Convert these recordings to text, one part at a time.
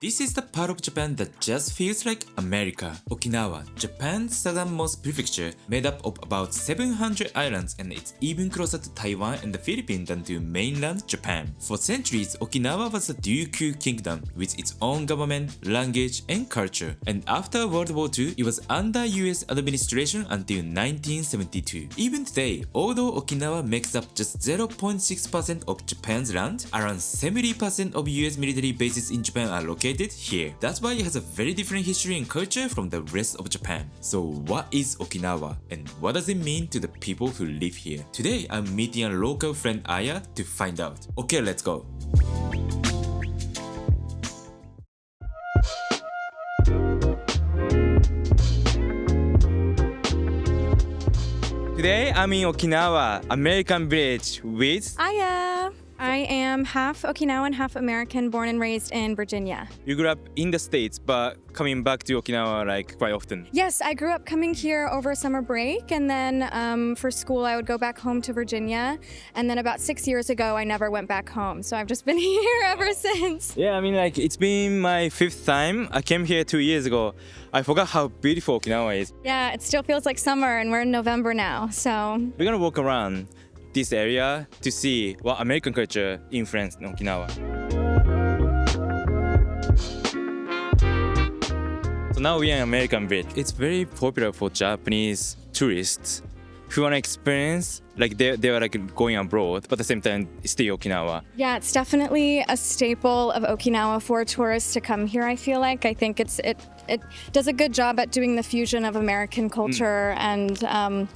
This is the part of Japan that just feels like America. Okinawa, Japan's southernmost prefecture, made up of about 700 islands, and it's even closer to Taiwan and the Philippines than to mainland Japan. For centuries, Okinawa was a Ryukyu kingdom with its own government, language, and culture. And after World War II, it was under US administration until 1972. Even today, although Okinawa makes up just 0.6% of Japan's land, around 70% of US military bases in Japan are located here. That's why it has a very different history and culture from the rest of Japan. So what is Okinawa and what does it mean to the people who live here? Today I'm meeting a local friend Aya to find out. Okay, let's go. Today I'm in Okinawa, American village with... Hiya! I am half Okinawan, half American, born and raised in Virginia. You grew up in the States, but coming back to Okinawa like quite often. Yes, I grew up coming here over summer break, and then for school I would go back home to Virginia. And then about 6 years ago, I never went back home. So I've just been here ever since. Yeah, I mean like it's been my 5th time. I came here 2 years ago. I forgot how beautiful Okinawa is. Yeah, it still feels like summer, and we're in November now, so... We're gonna walk around this area to see what American culture influenced Okinawa. So now we are in American village. It's very popular for Japanese tourists who want to experience, like they are like going abroad, but at the same time still Okinawa. Yeah, it's definitely a staple of Okinawa for tourists to come here, I feel like. I think it does a good job at doing the fusion of American culture and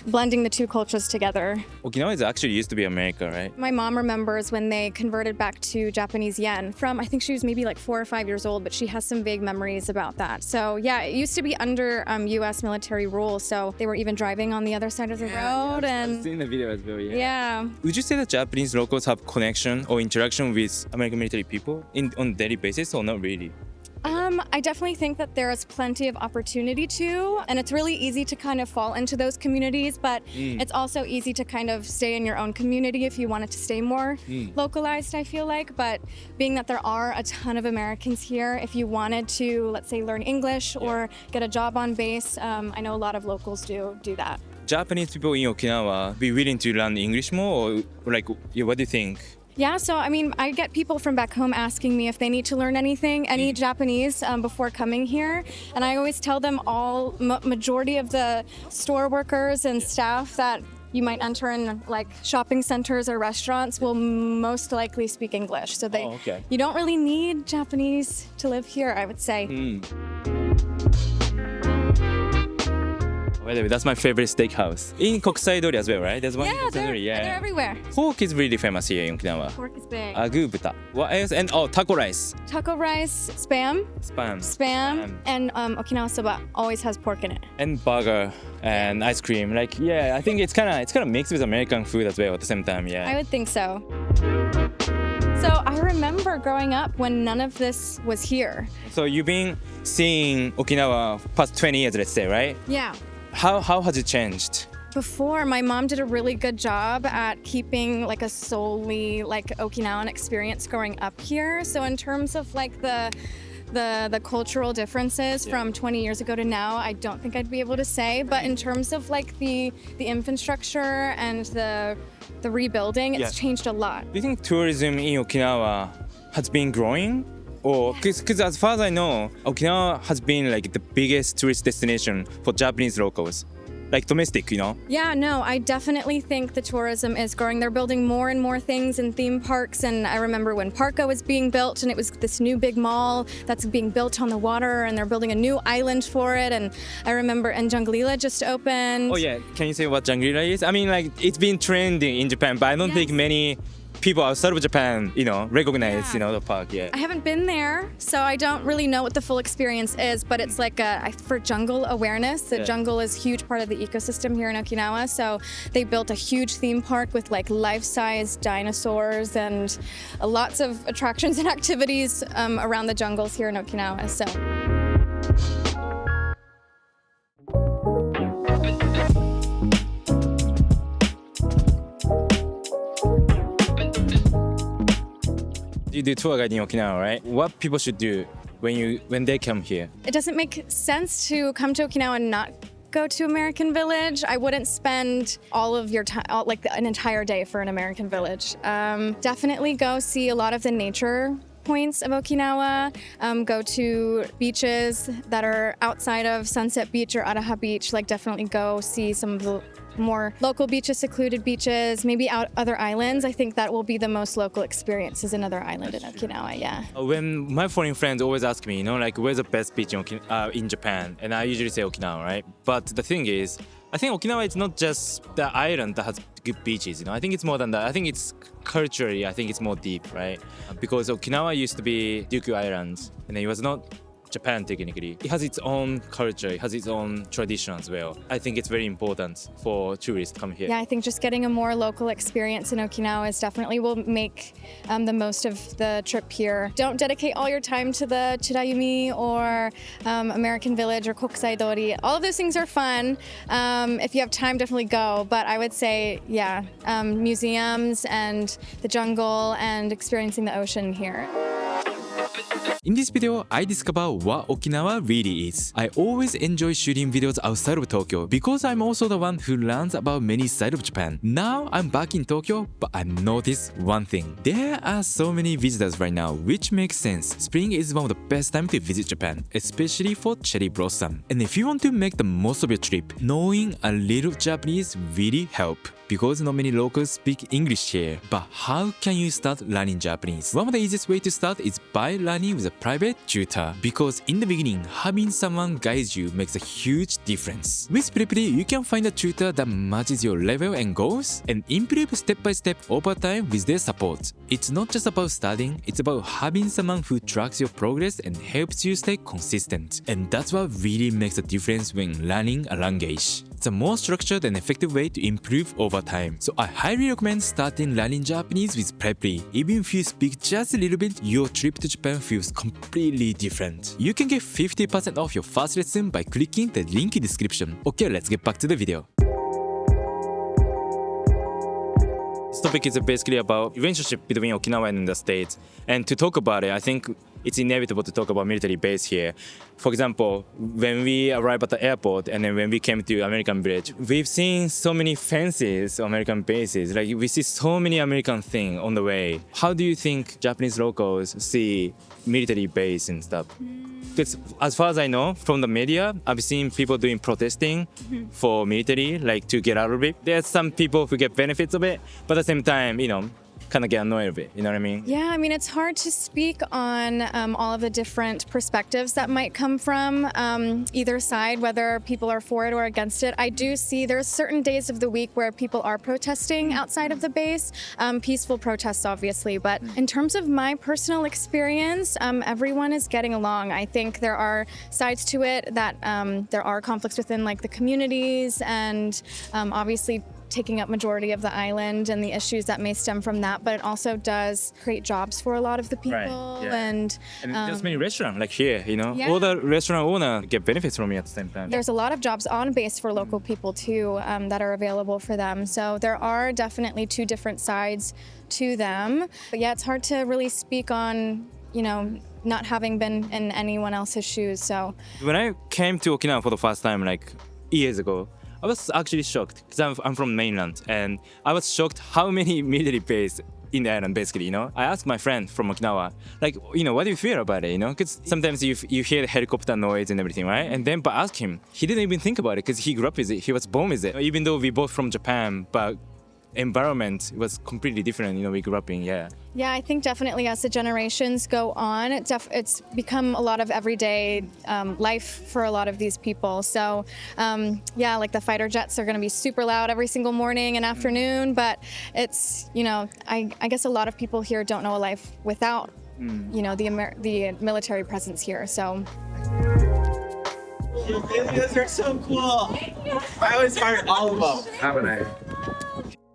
blending the two cultures together. Okinawa is actually used to be America, right? My mom remembers when they converted back to Japanese yen from, I think she was maybe like 4 or 5 years old, but she has some vague memories about that. So yeah, it used to be under US military rule, so they were even driving on the other side of the road. I've seen the video as well, Yeah. Would you say that Japanese locals have connection or interaction with American military people on a daily basis or not really? I definitely think that there is plenty of opportunity to, and it's really easy to kind of fall into those communities, but it's also easy to kind of stay in your own community if you wanted to stay more localized, I feel like. But being that there are a ton of Americans here, if you wanted to, let's say, learn English or get a job on base, I know a lot of locals do that. Japanese people in Okinawa be willing to learn English more, or like, what do you think? Yeah, so I mean, I get people from back home asking me if they need to learn any Japanese before coming here, and I always tell them majority of the store workers and staff that you might enter in like shopping centers or restaurants will most likely speak English. So you don't really need Japanese to live here, I would say. By the way, that's my favorite steakhouse. In Kokusai-dori as well, right? There's one in Kokusai-dori, they're everywhere. Pork is really famous here in Okinawa. Pork is big. Agu buta. What else? And taco rice. Taco rice, spam, and Okinawa soba always has pork in it. And burger and ice cream. Like, yeah, I think it's kind of mixed with American food as well at the same time, yeah. I would think so. So I remember growing up when none of this was here. So you've been seeing Okinawa past 20 years, let's say, right? Yeah. How has it changed? Before, my mom did a really good job at keeping like a solely like Okinawan experience growing up here. So in terms of like the cultural differences from 20 years ago to now, I don't think I'd be able to say. But in terms of like the infrastructure and the rebuilding, it's changed a lot. Do you think tourism in Okinawa has been growing? Or because as far as I know, Okinawa has been like the biggest tourist destination for Japanese locals, like domestic, you know? Yeah, no, I definitely think the tourism is growing. They're building more and more things in theme parks, and I remember when Parco was being built, and it was this new big mall that's being built on the water, and they're building a new island for it, and I remember, and Jangrila just opened. Oh yeah, can you say what Jangrila is? I mean, like, it's been trending in Japan, but I don't think many people outside of Japan, recognize, the park, I haven't been there, so I don't really know what the full experience is, but it's like for jungle awareness. The jungle is a huge part of the ecosystem here in Okinawa, so they built a huge theme park with like life-size dinosaurs and lots of attractions and activities around the jungles here in Okinawa. So. You do tour guide in Okinawa, right? What people should do when they come here? It doesn't make sense to come to Okinawa and not go to American Village. I wouldn't spend all of your time, like an entire day for an American Village. Definitely go see a lot of the nature points of Okinawa. Go to beaches that are outside of Sunset Beach or Araha Beach. Like definitely go see some of the more local beaches, secluded beaches, maybe out other islands. I think that will be the most local experience is another island in Okinawa, yeah. When my foreign friends always ask me, like where's the best beach in Japan? And I usually say Okinawa, right? But the thing is, I think Okinawa is not just the island that has good beaches, I think it's more than that. I think it's culturally, I think it's more deep, right? Because Okinawa used to be Ryukyu Islands, and it was not Japan technically. It has its own culture, it has its own tradition as well. I think it's very important for tourists to come here. Yeah, I think just getting a more local experience in Okinawa is definitely will make the most of the trip here. Don't dedicate all your time to the Chirayumi or American Village or Kokusai Dori. All of those things are fun. If you have time, definitely go. But I would say, yeah, museums and the jungle and experiencing the ocean here. In this video, I discover what Okinawa really is. I always enjoy shooting videos outside of Tokyo because I'm also the one who learns about many sides of Japan. Now I'm back in Tokyo, but I noticed one thing. There are so many visitors right now, which makes sense. Spring is one of the best times to visit Japan, especially for cherry blossom. And if you want to make the most of your trip, knowing a little Japanese really help. Because not many locals speak English here. But how can you start learning Japanese? One of the easiest way to start is by learning with a private tutor. Because in the beginning, having someone guide you makes a huge difference. With Preply, you can find a tutor that matches your level and goals and improve step by step over time with their support. It's not just about studying, it's about having someone who tracks your progress and helps you stay consistent. And that's what really makes a difference when learning a language. It's a more structured and effective way to improve over time. So I highly recommend starting learning Japanese with Preply. Even if you speak just a little bit, your trip to Japan feels completely different. You can get 50% off your first lesson by clicking the link in the description. Okay, let's get back to the video. This topic is basically about relationship between Okinawa and the States. And to talk about it, I think it's inevitable to talk about military base here. For example, when we arrived at the airport and then when we came to American Village, we've seen so many fences, American bases. Like we see so many American things on the way. How do you think Japanese locals see military base and stuff? Because as far as I know, from the media, I've seen people doing protesting for military, like to get out of it. There's some people who get benefits of it, but at the same time, kind of get annoyed of it. You know what I mean? Yeah, I mean, it's hard to speak on all of the different perspectives that might come from either side, whether people are for it or against it. I do see there's certain days of the week where people are protesting outside of the base, peaceful protests, obviously. But in terms of my personal experience, everyone is getting along. I think there are sides to it that there are conflicts within like the communities and obviously taking up majority of the island and the issues that may stem from that, but it also does create jobs for a lot of the people. Right, yeah. And there's many restaurants like here, Yeah. all the restaurant owners get benefits from it at the same time. there's a lot of jobs on base for local people too that are available for them. So there are definitely two different sides to them. But yeah, it's hard to really speak on, not having been in anyone else's shoes. So When I came to Okinawa for the first time, like years ago, I was actually shocked because I'm from mainland, and I was shocked how many military bases in the island, basically. I asked my friend from Okinawa, like, what do you feel about it? Because sometimes you hear the helicopter noise and everything, right? And then, but ask him, he didn't even think about it because he grew up with it. He was born with it. Even though we both from Japan, but environment was completely different. We grew up in, yeah. yeah, I think definitely as the generations go on, it's become a lot of everyday life for a lot of these people. So yeah, like the fighter jets are going to be super loud every single morning and afternoon, but it's, I guess a lot of people here don't know a life without, the military presence here. So. Your videos are so cool. I always heart all of them. Have a nice.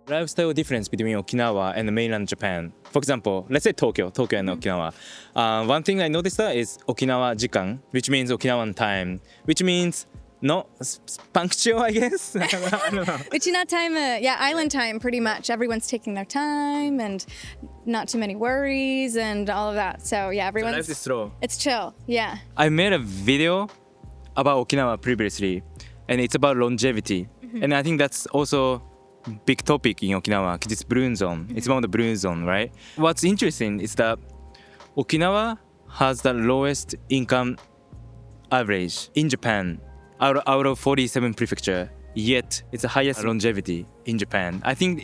Lifestyle difference between Okinawa and mainland Japan. For example, let's say Tokyo and Okinawa. One thing I noticed is Okinawa jikan, which means Okinawan time, which means no punctual, I guess. I don't know. Uchina time, yeah, island time pretty much. Everyone's taking their time and not too many worries and all of that. So yeah, So everyone's life is slow. it's chill. Yeah. I made a video about Okinawa previously, and it's about longevity. And I think that's also big topic in Okinawa because it's balloon zone. It's one of the balloon zone, right? What's interesting is that Okinawa has the lowest income average in Japan out of 47 prefecture. Yet it's the highest longevity in Japan. I find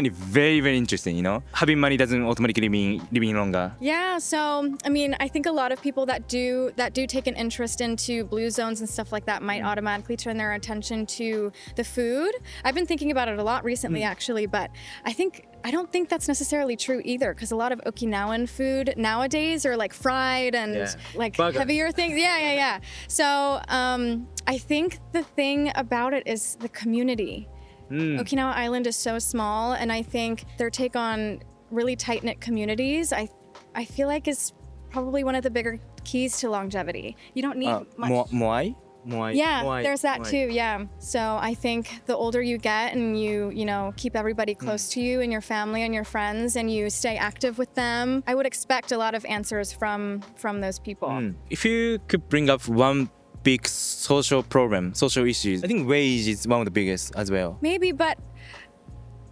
it very, very interesting, you know? Having money doesn't automatically mean living longer. Yeah, so I mean, I think a lot of people that do take an interest into blue zones and stuff like that might automatically turn their attention to the food. I've been thinking about it a lot recently actually, but I don't think that's necessarily true either because a lot of Okinawan food nowadays are like fried and like Burger. heavier things. Yeah. So I think the thing about it is the community. Okinawa Island is so small, and I think their take on really tight-knit communities, I feel like is probably one of the bigger keys to longevity. You don't need much. Moai? Yeah, Moai. there's that Moai. too. Yeah. So I think the older you get and you know keep everybody close to you and your family and your friends and you stay active with them, I would expect a lot of answers from those people. If you could bring up one big social issues, I think wage is one of the biggest as well. Maybe, but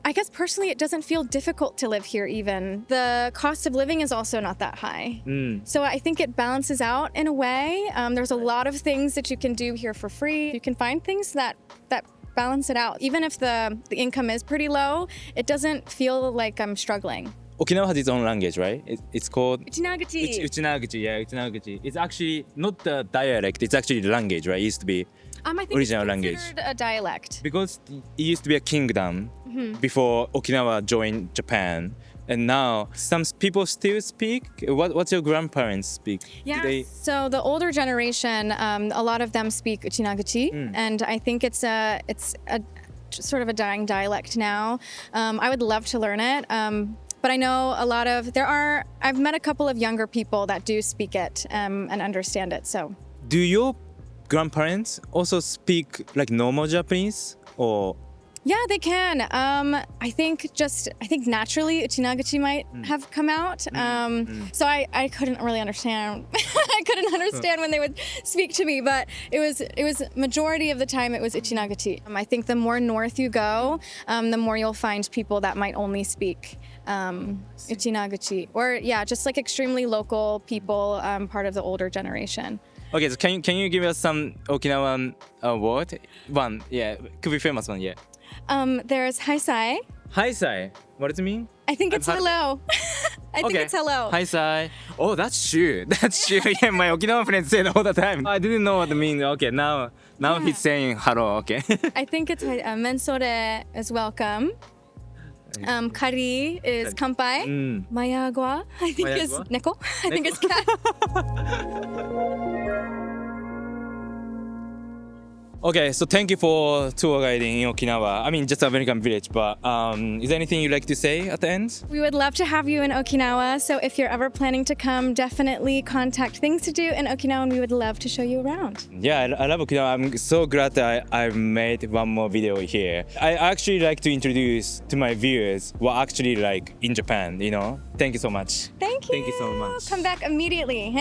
I guess personally it doesn't feel difficult to live here even. The cost of living is also not that high. So I think it balances out in a way. There's a lot of things that you can do here for free. You can find things that balance it out. Even if the income is pretty low, it doesn't feel like I'm struggling. Okinawa has its own language, right? It's called Uchinaguchi. Uchinaguchi. It's actually not the dialect, it's actually the language, right? It used to be I think original it's language. considered a dialect. Because it used to be a kingdom before Okinawa joined Japan. And now some people still speak. What's your grandparents speak? Yeah. Do they- So the older generation, a lot of them speak Uchinaguchi, and I think it's a sort of a dying dialect now. I would love to learn it. But I know I've met a couple of younger people that do speak it and understand it. So Do your grandparents also speak like normal Japanese or? yeah, they can. I think naturally Uchinaguchi might have come out. So I couldn't really understand. I couldn't understand when they would speak to me, but it was majority of the time it was Uchinaguchi. I think the more north you go, the more you'll find people that might only speak Uchinaguchi, or yeah, just like extremely local people, part of the older generation. Okay, so can you give us some Okinawan word? One, yeah, could be famous one, yeah. There's haisai. Haisai, what does it mean? I think it's hello. I think it's hello. Haisai. Oh, that's true. That's true. Yeah, my Okinawan friends say it all the time. I didn't know what it means. Okay, now he's saying hello. Okay. I think it's mensore is welcome. Kari is kampai. Mayagwa, I think is Mayagwa? neko. I think it's cat. Okay, so thank you for tour guiding in Okinawa. I mean, just American village, but is there anything you'd like to say at the end? We would love to have you in Okinawa. So if you're ever planning to come, definitely contact Things to Do in Okinawa, and we would love to show you around. Yeah, I love Okinawa. I'm so glad that I've made one more video here. I actually like to introduce to my viewers what actually like in Japan, you know? Thank you so much. Thank you. Thank you so much. Come back immediately.